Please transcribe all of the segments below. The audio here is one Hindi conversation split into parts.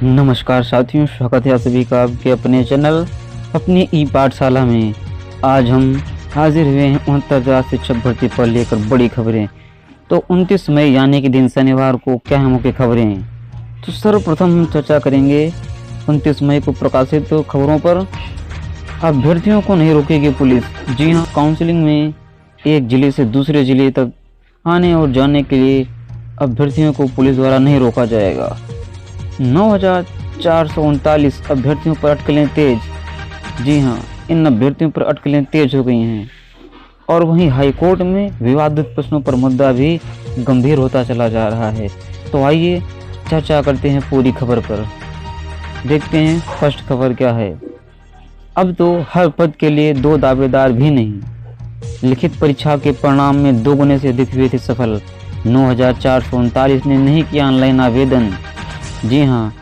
नमस्कार साथियों, स्वागत है आप सभी का आपके अपने चैनल अपनी ई पाठशाला में। आज हम हाजिर हुए हैं 69,000 शिक्षक भर्ती पर लेकर बड़ी खबरें। तो 29 मई यानी कि दिन शनिवार को क्या है मुख्य खबरें। तो सर्वप्रथम हम चर्चा करेंगे 29 मई को प्रकाशित खबरों पर। अभ्यर्थियों को नहीं रोकेगी पुलिस। जी हाँ, काउंसलिंग में एक जिले से दूसरे जिले तक आने और जाने के लिए अभ्यर्थियों को पुलिस द्वारा नहीं रोका जाएगा। 9,439 अभ्यर्थियों पर अटकलें तेज। जी हाँ, इन अभ्यर्थियों पर अटकलें तेज हो गई हैं। और वहीं हाईकोर्ट में विवादित प्रश्नों पर मुद्दा भी गंभीर होता चला जा रहा है। तो आइए चर्चा करते हैं पूरी खबर पर। देखते हैं फर्स्ट खबर क्या है। अब तो हर पद के लिए 2 दावेदार भी नहीं। लिखित परीक्षा के परिणाम में 2 गुने से अधिक हुए थे सफल। 9,439 ने नहीं किया ऑनलाइन आवेदन। जी हाँ,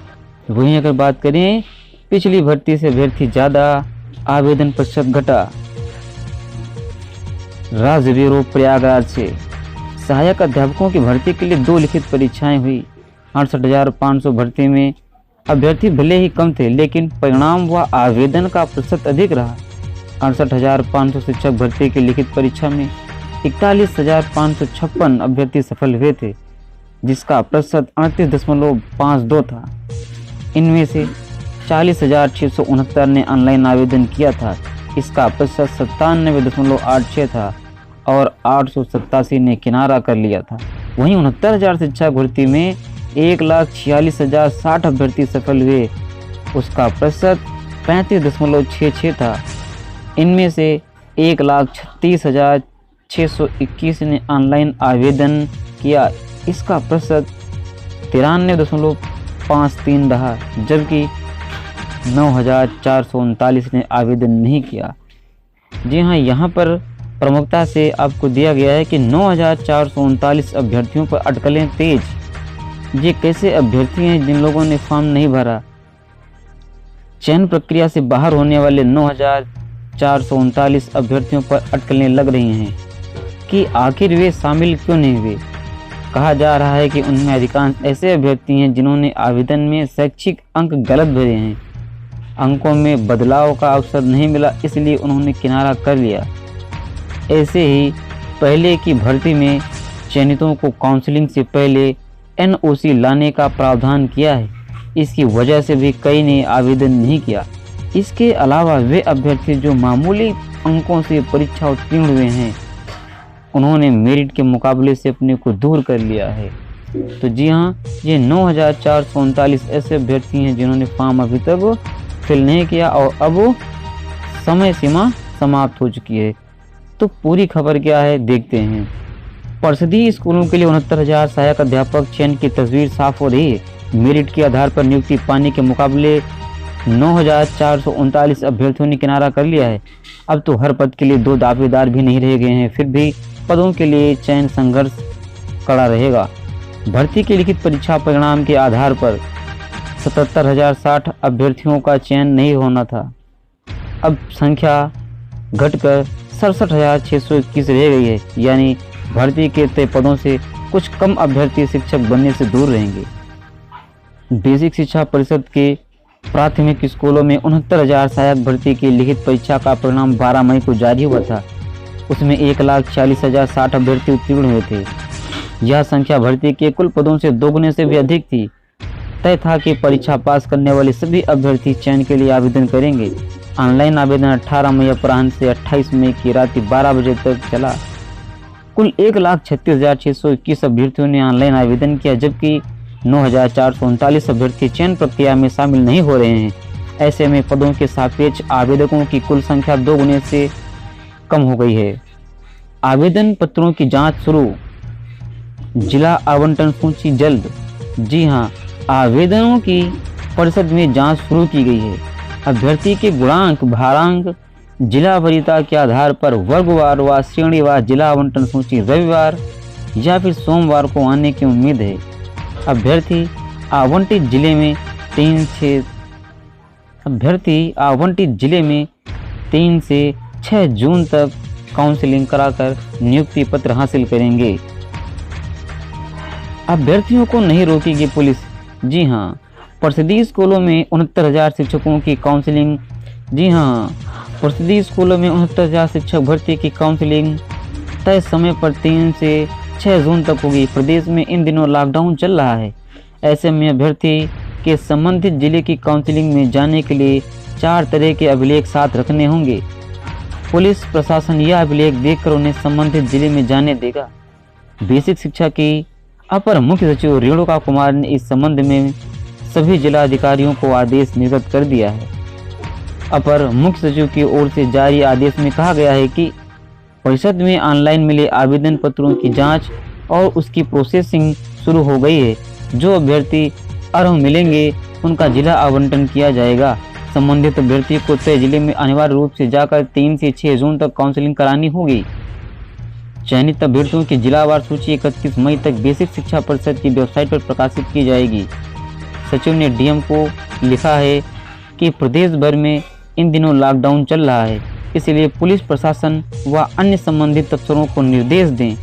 वहीं अगर बात करें पिछली भर्ती से अभ्यर्थी ज़्यादा, आवेदन प्रतिशत घटा। राज्य ब्यूरो प्रयागराज से सहायक अध्यापकों की भर्ती के लिए 2 लिखित परीक्षाएं हुई। 68,500 भर्ती में अभ्यर्थी भले ही कम थे, लेकिन परिणाम व आवेदन का प्रतिशत अधिक रहा। 68,500 शिक्षक भर्ती की लिखित परीक्षा में 41,556 अभ्यर्थी सफल हुए थे, जिसका प्रतिशत 38.52 था। इनमें से 40,669 ने ऑनलाइन आवेदन किया था, इसका प्रतिशत 97.86 था और 887 ने किनारा कर लिया था। वहीं 69,000 शिक्षक भर्ती में 1,46,060 अभ्यर्थी सफल हुए, उसका प्रतिशत 35.66 था। इनमें से 1,36,621 ने ऑनलाइन आवेदन किया, इसका प्रतिशत 93.53 रहा, जबकि 9,439 ने आवेदन नहीं किया। जी हाँ, यहाँ पर प्रमुखता से आपको दिया गया है कि 9,439 अभ्यर्थियों पर अटकलें तेज। ये कैसे अभ्यर्थी हैं जिन लोगों ने फॉर्म नहीं भरा। चयन प्रक्रिया से बाहर होने वाले 9,439 अभ्यर्थियों पर अटकलें लग रही हैं कि आखिर वे शामिल क्यों नहीं हुए। कहा जा रहा है कि उनमें अधिकांश ऐसे अभ्यर्थी हैं जिन्होंने आवेदन में शैक्षिक अंक गलत भरे हैं। अंकों में बदलाव का अवसर नहीं मिला, इसलिए उन्होंने किनारा कर लिया। ऐसे ही पहले की भर्ती में चयनितों को काउंसलिंग से पहले NOC लाने का प्रावधान किया है। इसकी वजह से भी कई ने आवेदन नहीं किया। इसके अलावा वे अभ्यर्थी जो मामूली अंकों से परीक्षा उत्तीर्ण हुए हैं, उन्होंने मेरिट के मुकाबले से अपने को दूर कर लिया है। तो जी हाँ, ये 9,439 ऐसे अभ्यर्थी हैं जिन्होंने फॉर्म अभी तक फिल नहीं किया और अब समय सीमा समाप्त हो चुकी है। तो पूरी खबर क्या है देखते हैं। परिषदीय स्कूलों के लिए 69,000 सहायक अध्यापक चयन की तस्वीर साफ हो रही है। मेरिट के आधार पर नियुक्ति पाने के मुकाबले 9,439 अभ्यर्थियों ने किनारा कर लिया है। अब तो हर पद के लिए 2 दावेदार भी नहीं रह गए हैं, फिर भी पदों के लिए चयन संघर्ष कड़ा रहेगा। भर्ती की लिखित परीक्षा परिणाम के आधार पर 77,060 अभ्यर्थियों का चयन नहीं होना था। अब संख्या घटकर 67,621 रह गई है, यानी भर्ती के तय पदों से कुछ कम अभ्यर्थी शिक्षक बनने से दूर रहेंगे। बेसिक शिक्षा परिषद के प्राथमिक स्कूलों में 69,000 सहायक भर्ती की लिखित परीक्षा का परिणाम 12 मई को जारी हुआ था। उसमें 1,46,060 अभ्यर्थी उत्तीर्ण हुए थे। यह संख्या भर्ती के कुल पदों से 2 गुने से भी अधिक थी। तय था कि परीक्षा पास करने वाले सभी अभ्यर्थी चयन के लिए आवेदन करेंगे। ऑनलाइन आवेदन 18 मई अपराह्न से 28 मई की रात 12 बजे तक चला। कुल 1,36,621 अभ्यर्थियों ने ऑनलाइन आवेदन किया, जबकि 9,439 अभ्यर्थी चयन प्रक्रिया में शामिल नहीं हो रहे हैं। ऐसे में पदों के सापेक्ष आवेदकों की कुल संख्या 2 गुने से कम हो गई है। आवेदन पत्रों की जांच शुरू। जिला आवंटन सूची जल्द। जी हां, आवेदनों की परिषद में जांच शुरू की गई है। अभ्यर्थी के गुणांक, भारांक, जिला वरीयता के आधार पर वर्गवार व श्रेणीवार जिला आवंटन सूची रविवार या फिर सोमवार को आने की उम्मीद है। अभ्यर्थी आवंटित जिले में 3 से 6 जून तक काउंसलिंग कराकर नियुक्ति पत्र हासिल करेंगे। अभ्यर्थियों को नहीं रोकेगी पुलिस। जी हाँ, परिषदीय स्कूलों में 69,000 शिक्षकों की काउंसलिंग। जी हाँ, परिषदीय स्कूलों में 69,000 शिक्षक भर्ती की काउंसलिंग तय समय पर 3 से 6 जून तक होगी। प्रदेश में इन दिनों लॉकडाउन चल रहा है। ऐसे में अभ्यर्थी के संबंधित जिले की काउंसलिंग में जाने के लिए 4 तरह के अभिलेख साथ रखने होंगे। पुलिस प्रशासन यह अभिलेख देखकर उन्हें संबंधित जिले में जाने देगा। बेसिक शिक्षा की अपर मुख्य सचिव रेणुका कुमार ने इस संबंध में सभी जिला अधिकारियों को आदेश निर्गत कर दिया है। अपर मुख्य सचिव की ओर से जारी आदेश में कहा गया है कि परिषद में ऑनलाइन मिले आवेदन पत्रों की जांच और उसकी प्रोसेसिंग शुरू हो गई है। जो अभ्यर्थी अर्ह मिलेंगे उनका जिला आवंटन किया जाएगा। संबंधित अभ्यर्थी को तय जिले में अनिवार्य रूप से जाकर 3 से 6 जून तक काउंसलिंग करानी होगी। चयनित अभ्यर्थियों की जिलावार सूची 31 मई तक बेसिक शिक्षा परिषद की वेबसाइट पर प्रकाशित की जाएगी। सचिव ने डीएम को लिखा है कि प्रदेश भर में इन दिनों लॉकडाउन चल रहा है, इसलिए पुलिस प्रशासन व अन्य संबंधित अफसरों को निर्देश दें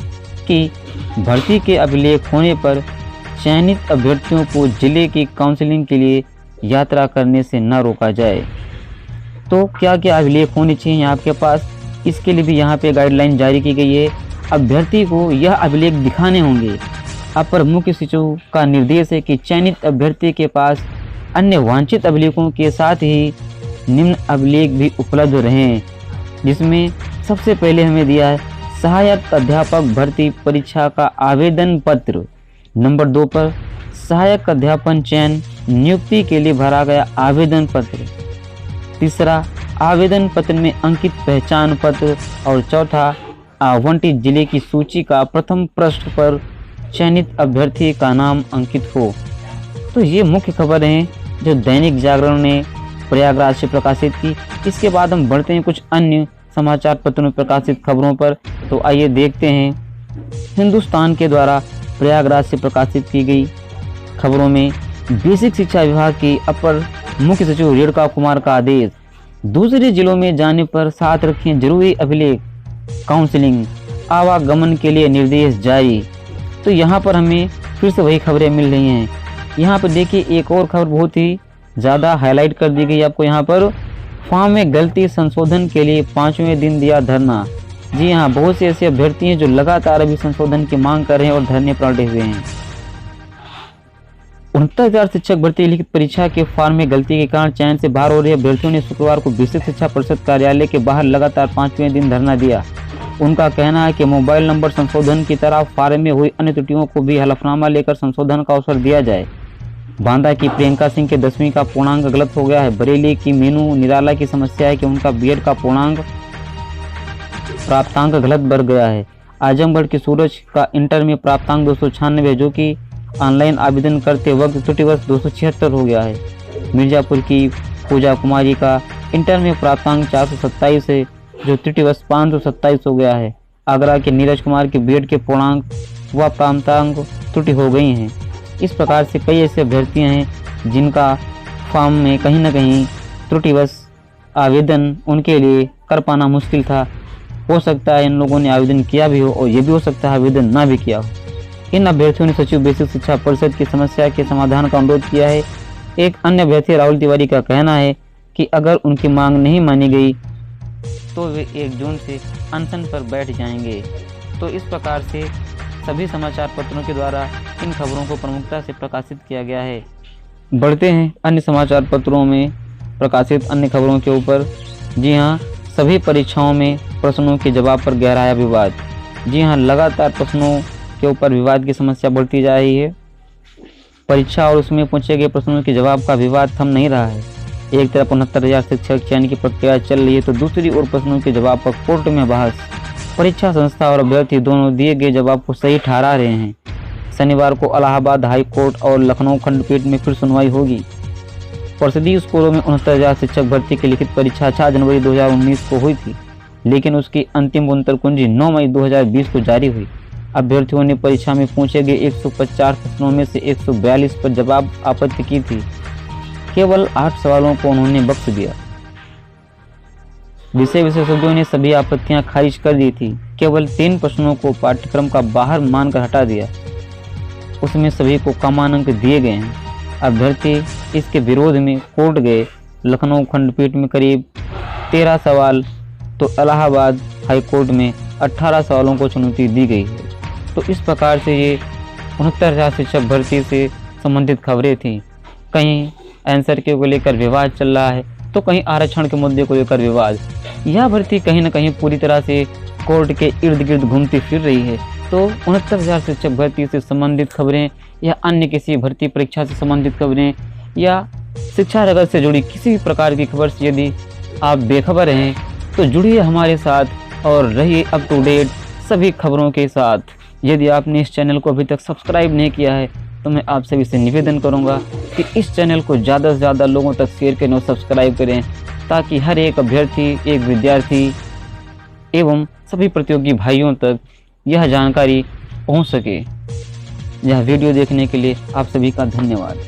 कि भर्ती के अभिलेख होने पर चयनित अभ्यर्थियों को जिले की काउंसलिंग के लिए यात्रा करने से न रोका जाए। तो क्या क्या अभिलेख होने चाहिए आपके पास, इसके लिए भी यहाँ पे गाइडलाइन जारी की गई है। अभ्यर्थी को यह अभिलेख दिखाने होंगे। अपर मुख्य सचिव का निर्देश है कि चयनित अभ्यर्थी के पास अन्य वांछित अभिलेखों के साथ ही निम्न अभिलेख भी उपलब्ध रहें, जिसमें सबसे पहले हमें दिया है सहायक अध्यापक भर्ती परीक्षा का आवेदन पत्र। नंबर 2 पर सहायक अध्यापन चयन नियुक्ति के लिए भरा गया आवेदन पत्र। तीसरा, आवेदन पत्र में अंकित पहचान पत्र। और चौथा, आवंटित जिले की सूची का प्रथम पृष्ठ पर चयनित अभ्यर्थी का नाम अंकित हो। तो ये मुख्य खबर हैं जो दैनिक जागरण ने प्रयागराज से प्रकाशित की। इसके बाद हम बढ़ते हैं कुछ अन्य समाचार पत्रों में प्रकाशित खबरों पर। तो आइए देखते हैं हिंदुस्तान के द्वारा प्रयागराज से प्रकाशित की गई खबरों में। बेसिक शिक्षा विभाग की अपर मुख्य सचिव रेणुका कुमार का आदेश। दूसरे जिलों में जाने पर साथ रखें जरूरी अभिलेख। काउंसलिंग आवागमन के लिए निर्देश जारी। तो यहाँ पर हमें फिर से वही खबरें मिल रही हैं। यहाँ पर देखिए एक और खबर बहुत ही ज़्यादा हाईलाइट कर दी गई आपको। यहाँ पर फॉर्म में गलती संशोधन के लिए 5वें दिन दिया धरना। जी हाँ, बहुत से ऐसे अभ्यर्थी हैं जो लगातार अभी संशोधन की मांग कर रहे हैं और धरने पर अड़े हुए हैं। 69,000 शिक्षक भर्ती लिखित परीक्षा के फॉर्म में गलती के कारण चयन से बाहर हो रहे अभ्यर्थियों ने शुक्रवार को बेसिक शिक्षा परिषद कार्यालय के बाहर लगातार 5वें दिन धरना दिया। उनका कहना है कि मोबाइल नंबर संशोधन की तरह फॉर्म में हुई अन्य त्रुटियों को भी हलफनामा लेकर संशोधन का अवसर दिया जाए। बांदा की प्रियंका सिंह के 10वीं का पूर्णांक गलत हो गया है। बरेली की मीनू निराला की समस्या है कि उनका बीएड का पूर्णांक प्राप्तांक गलत बढ़ गया है। आजमगढ़ के सूरज का इंटर में प्राप्तांक 296 है, जो कि ऑनलाइन आवेदन करते वक्त त्रुटिवश 276 हो गया है। मिर्जापुर की पूजा कुमारी का इंटर में प्राप्तांक 427 है, जो त्रुटिवश 527 हो गया है। आगरा के नीरज कुमार के बीएड के पूर्णांक व प्राप्तांक त्रुटि हो गई हैं। इस प्रकार से कई ऐसे अभ्यर्थी हैं जिनका फॉर्म में कहीं ना कहीं त्रुटिवश आवेदन उनके लिए कर पाना मुश्किल था। हो सकता है इन लोगों ने आवेदन किया भी हो और ये भी हो सकता है आवेदन ना भी किया हो। इन अभ्यर्थियों ने सचिव बेसिक शिक्षा परिषद की समस्या के समाधान का अनुरोध किया है। एक अन्य अभ्यर्थी राहुल तिवारी का कहना है कि अगर उनकी मांग नहीं मानी गई तो वे 1 जून से अनशन पर बैठ जाएंगे। तो इस प्रकार से सभी समाचार पत्रों के द्वारा इन खबरों को प्रमुखता से प्रकाशित किया गया है। बढ़ते हैं अन्य समाचार पत्रों में प्रकाशित अन्य खबरों के ऊपर। जी हाँ, सभी परीक्षाओं में प्रश्नों के जवाब पर गहराया विवाद। जी हाँ, लगातार प्रश्नों के ऊपर विवाद की समस्या बढ़ती जा रही है। परीक्षा और उसमें पूछे गए प्रश्नों के जवाब का विवाद थम नहीं रहा है। एक तरफ 69,000 शिक्षक चयन की प्रक्रिया चल रही है तो दूसरी ओर प्रश्नों के जवाब पर कोर्ट में बहस। परीक्षा संस्था और अभ्यर्थी दोनों दिए गए जवाब को सही ठहरा रहे हैं। शनिवार को इलाहाबाद हाई कोर्ट और लखनऊ खंडपीठ में फिर सुनवाई होगी। परिषदीय स्कूलों में 69,000 शिक्षक भर्ती की लिखित परीक्षा 4 जनवरी 2019 को हुई थी, लेकिन उसकी अंतिम उत्तर कुंजी 9 मई 2020 को जारी हुई। अभ्यर्थियों ने परीक्षा में पूछे गए 150 प्रश्नों में से 142 पर जवाब आपत्ति की थी। केवल 8 सवालों को उन्होंने बख्श दिया। विषय विशेषज्ञों ने सभी आपत्तियां खारिज कर दी थी। केवल 3 प्रश्नों को पाठ्यक्रम का बाहर मानकर हटा दिया। उसमें सभी को कम अंक दिए गए हैं। अभ्यर्थी इसके विरोध में कोर्ट गए। लखनऊ खंडपीठ में करीब 13 सवाल तो इलाहाबाद हाई कोर्ट में 18 सवालों को चुनौती दी गई है। तो इस प्रकार से ये 69,000 शिक्षक भर्ती से संबंधित खबरें थीं। कहीं आंसर को लेकर विवाद चल रहा है तो कहीं आरक्षण के मुद्दे को लेकर विवाद। यह भर्ती कहीं न कहीं पूरी तरह से कोर्ट के इर्द गिर्द घूमती फिर रही है। तो 69,000 शिक्षक भर्ती से संबंधित खबरें या अन्य किसी भर्ती परीक्षा से संबंधित खबरें या शिक्षा जगत से जुड़ी किसी भी प्रकार की खबर से यदि आप बेखबर हैं तो जुड़िए हमारे साथ और रहिए अप टू डेट सभी खबरों के साथ। यदि आपने इस चैनल को अभी तक सब्सक्राइब नहीं किया है तो मैं आप सभी से निवेदन करूंगा कि इस चैनल को ज़्यादा से ज़्यादा लोगों तक शेयर करें और सब्सक्राइब करें, ताकि हर एक अभ्यर्थी, एक विद्यार्थी एवं सभी प्रतियोगी भाइयों तक यह जानकारी पहुंच सके। यह वीडियो देखने के लिए आप सभी का धन्यवाद।